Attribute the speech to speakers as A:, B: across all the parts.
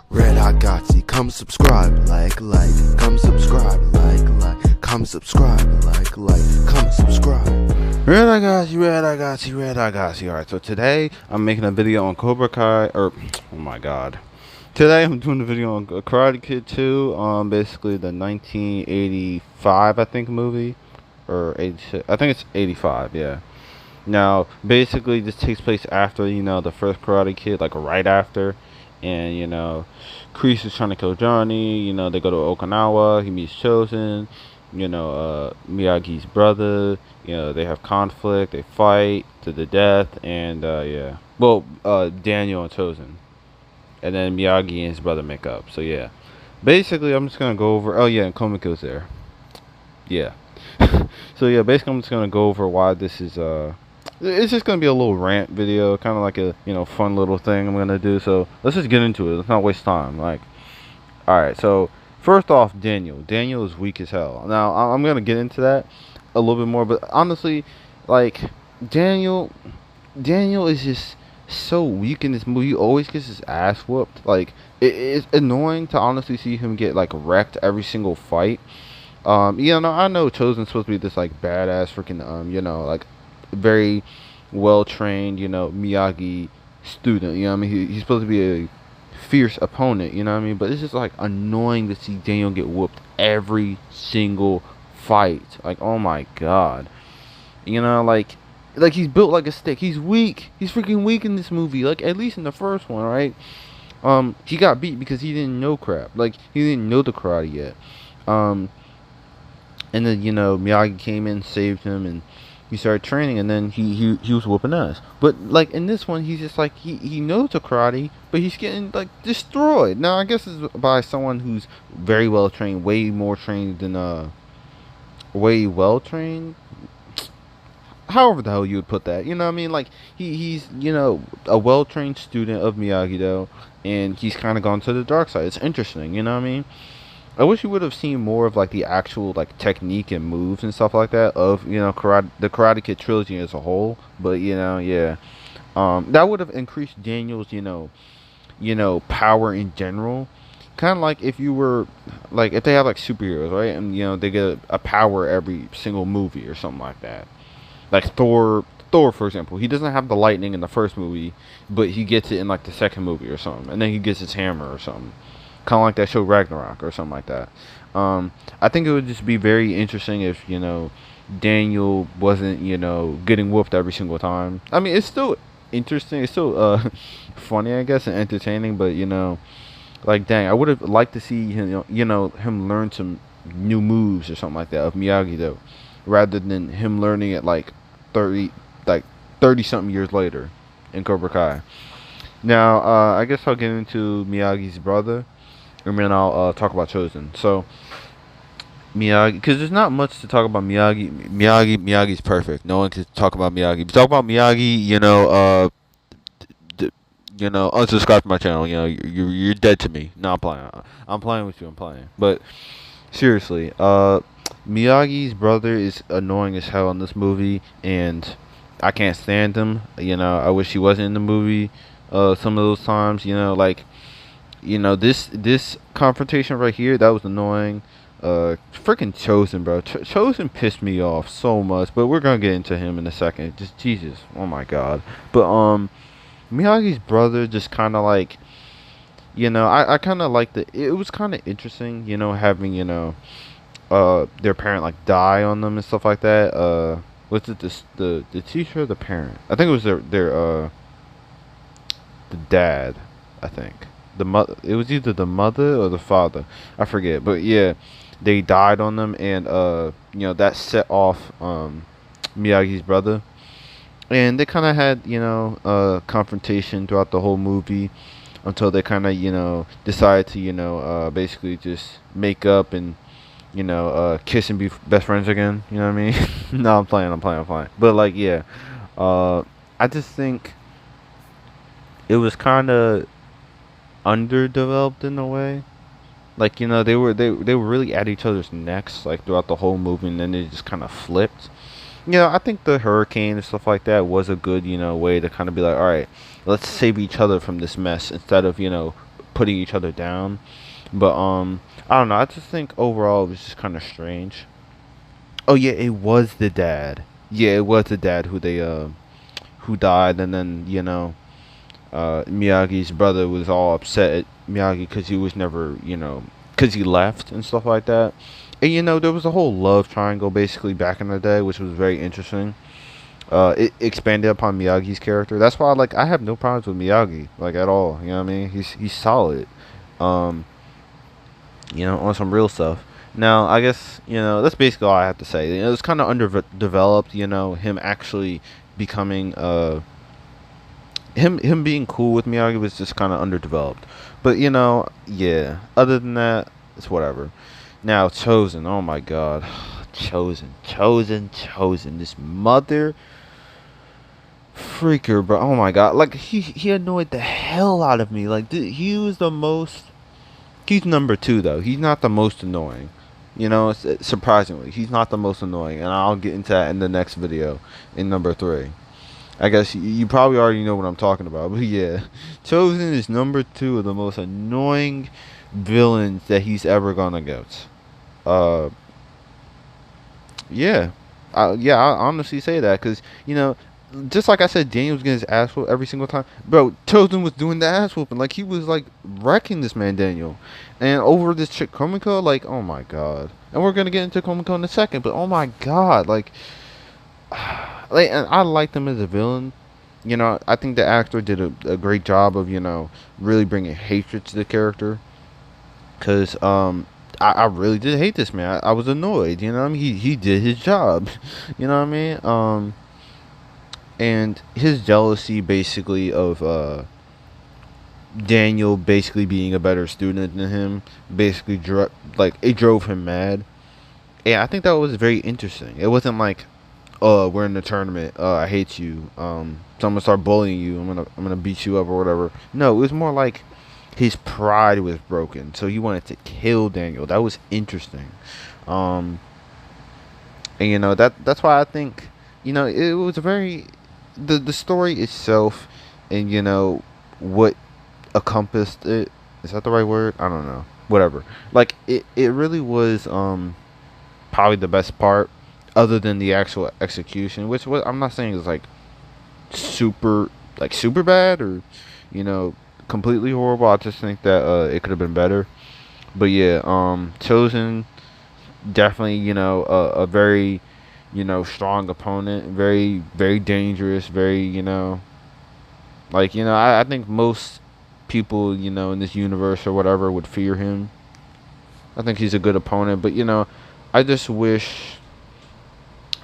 A: Red Hot Gotsy, come subscribe, like, come subscribe, like, come subscribe, like, come subscribe. Red Hot Gotsy, Red Hot Gotsy, Red Hot Gotsy. Alright, so today I'm making a video on Cobra Kai, oh my god. Today I'm doing a video on Karate Kid 2, basically the 1985, I think, movie, or 86, I think it's 85, yeah. Now, basically, this takes place after, the first Karate Kid, like right after. And, Kreese is trying to kill Johnny. They go to Okinawa. He meets Chosen. Miyagi's brother. They have conflict. They fight to the death. And, yeah. Well, Daniel and Chosen. And then Miyagi and his brother make up. So, yeah. Basically, I'm just going to go over. Oh, yeah, and Komiko's there. Yeah. So, yeah, basically, I'm just going to go over why this is, it's just going to be a little rant video, kind of like a, fun little thing I'm going to do. So, let's just get into it. Let's not waste time. Alright, so, first off, Daniel. Daniel is weak as hell. Now, I'm going to get into that a little bit more, but honestly, Daniel is just so weak in this movie. He always gets his ass whooped. It's annoying to honestly see him get, wrecked every single fight. I know Chosen's supposed to be this, badass freaking, very well trained, Miyagi student. He's supposed to be a fierce opponent. But it's just annoying to see Daniel get whooped every single fight. Oh my god. He's built like a stick. He's weak. He's freaking weak in this movie. At least in the first one, right? He got beat because he didn't know crap. He didn't know the karate yet. And then Miyagi came in, saved him, and he started training, and then he was whooping ass. But in this one, he's just he knows the karate, but he's getting destroyed. Now I guess it's by someone who's very well trained, way more trained than way well trained. However the hell you would put that, he's a well trained student of Miyagi though, and he's kind of gone to the dark side. It's interesting, I wish you would have seen more of the actual technique and moves and stuff like that of the Karate Kid trilogy as a whole. But yeah, that would have increased Daniel's power in general. Kind of like if you were if they have superheroes, right? And they get a power every single movie or something like that. Thor, for example, he doesn't have the lightning in the first movie, but he gets it in the second movie or something, and then he gets his hammer or something. Kind of like that show Ragnarok or something like that. I think it would just be very interesting if Daniel wasn't getting whooped every single time. I mean, it's still interesting. It's still funny, I guess, and entertaining. But dang, I would have liked to see him him learn some new moves or something like that of Miyagi though, rather than him learning it 30 something years later in Cobra Kai. Now I guess I'll get into Miyagi's brother. And then I'll talk about Chosen. So, Miyagi, because there's not much to talk about Miyagi. Miyagi's perfect. No one can talk about Miyagi. If you talk about Miyagi, unsubscribe to my channel. You're dead to me. No, I'm playing. I'm playing with you. I'm playing. But seriously, Miyagi's brother is annoying as hell in this movie, and I can't stand him. I wish he wasn't in the movie. Some of those times, this confrontation right here, that was annoying. Freaking Chosen, bro. Chosen pissed me off so much, but we're gonna get into him in a second. Just Jesus, oh my god. But Miyagi's brother just kind of I kind of liked it. It was kind of interesting, having their parent die on them and stuff like that. Was it the teacher or the parent? I think it was their the dad. I think. The mother, it was either the mother or the father, I forget, but yeah, they died on them, and that set off Miyagi's brother, and they kind of had a confrontation throughout the whole movie until they kind of decided to basically just make up and kiss and be best friends again. You know what I mean? No, I'm playing, but yeah, I just think it was kind of underdeveloped in a way. They were really at each other's necks throughout the whole movie, and then they just kind of flipped. I think the hurricane and stuff like that was a good, way to kind of be like, all right, let's save each other from this mess instead of, putting each other down. But I don't know. I just think overall it was just kind of strange. Oh yeah, it was the dad. Yeah, it was the dad who died, and then Miyagi's brother was all upset at Miyagi because he was never, because he left and stuff like that. And there was a whole love triangle basically back in the day, which was very interesting. It expanded upon Miyagi's character. That's why I have no problems with Miyagi like at all. You know what I mean? He's solid. Um, on some real stuff. Now, I guess that's basically all I have to say. It was kind of underdeveloped. Him actually becoming him being cool with Miyagi was just kind of underdeveloped. But yeah. Other than that, it's whatever. Now, Chosen. Oh my God, Chosen. This mother freaker, bro. Oh my God, he annoyed the hell out of me. Like, dude, he was the most. He's number two though. He's not the most annoying. Surprisingly, he's not the most annoying, and I'll get into that in the next video in number three. I guess you probably already know what I'm talking about, but yeah, Chosen is number two of the most annoying villains that he's ever gonna get. Uh, yeah, I honestly say that because just like I said, Daniel was getting his ass whooped every single time. Bro, Chosen was doing the ass whooping. Like, he was, wrecking this man, Daniel. And over this chick, Komiko, oh my God. And we're going to get into Komiko in a second, but oh my God. And I liked him as a villain. I think the actor did a great job of, really bringing hatred to the character. Because, I really did hate this man. I was annoyed, I mean? He did his job. You know what I mean? And his jealousy basically of Daniel basically being a better student than him basically it drove him mad. And I think that was very interesting. It wasn't like, we're in the tournament, I hate you, so I'm gonna start bullying you, I'm gonna beat you up or whatever. No, it was more like his pride was broken, so he wanted to kill Daniel. That was interesting. And that's why I think it was a very the story itself, and what encompassed it, is that the right word? I don't know, whatever. It really was probably the best part, other than the actual execution, which I'm not saying is super super bad or completely horrible. I just think that it could have been better. But yeah, Chosen, definitely a very strong opponent, very, very dangerous, very, I think most people, in this universe or whatever would fear him. I think he's a good opponent, but, I just wish,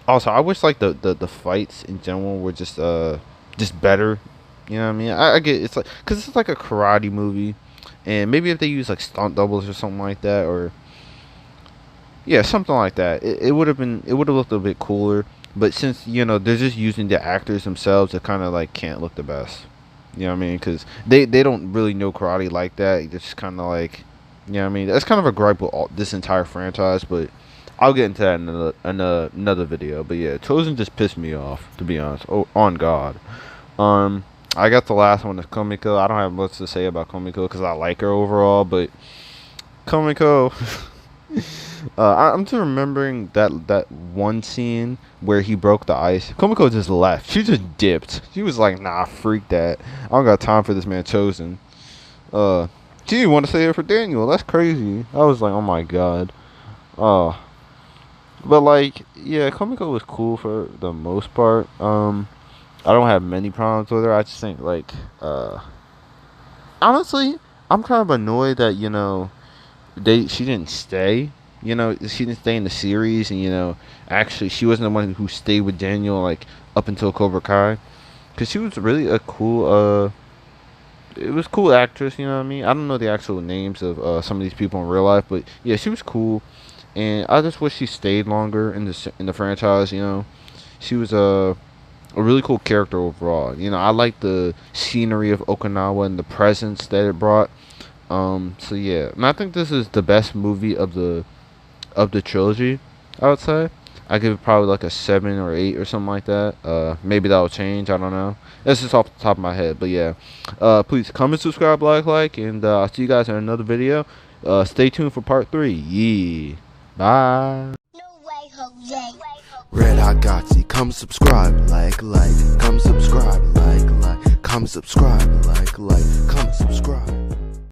A: also, I wish, the fights in general were just better, you know what I mean? I get, it's because it's like a karate movie, and maybe if they use, stunt doubles or something like that, or yeah, something like that. It would have looked a bit cooler. But since they're just using the actors themselves, it kind of can't look the best. You know what I mean? Because they don't really know karate like that. It's just kind of you know what I mean? That's kind of a gripe with this entire franchise. But I'll get into that in another video. But yeah, Chosen just pissed me off, to be honest. Oh, on God. I got the last one, is Komiko. I don't have much to say about Komiko because I like her overall. But Komiko. I'm just remembering that one scene where he broke the ice. Komiko just left. She just dipped. She was like, "Nah, freak that. I don't got time for this man Chosen." She didn't want to say it for Daniel. That's crazy. I was like, "Oh my God." But yeah, Komiko was cool for the most part. I don't have many problems with her. I just think honestly, I'm kind of annoyed that she didn't stay. She didn't stay in the series, and actually, she wasn't the one who stayed with Daniel up until Cobra Kai, because she was really a cool. It was cool actress. You know what I mean? I don't know the actual names of some of these people in real life, but yeah, she was cool, and I just wish she stayed longer in the franchise. She was a really cool character overall. I like the scenery of Okinawa and the presence that it brought. So yeah, and I think this is the best movie of the trilogy, I would say. I give it probably like a 7 or 8 or something like that. Maybe that'll change. I don't know. That's just off the top of my head. But yeah, please comment, subscribe, like, and I'll see you guys in another video. Stay tuned for part 3. Yeah. Bye.
B: No way, Jose.
A: Red Hot Gotsy, come subscribe, like, come subscribe, like, come subscribe, like, come subscribe.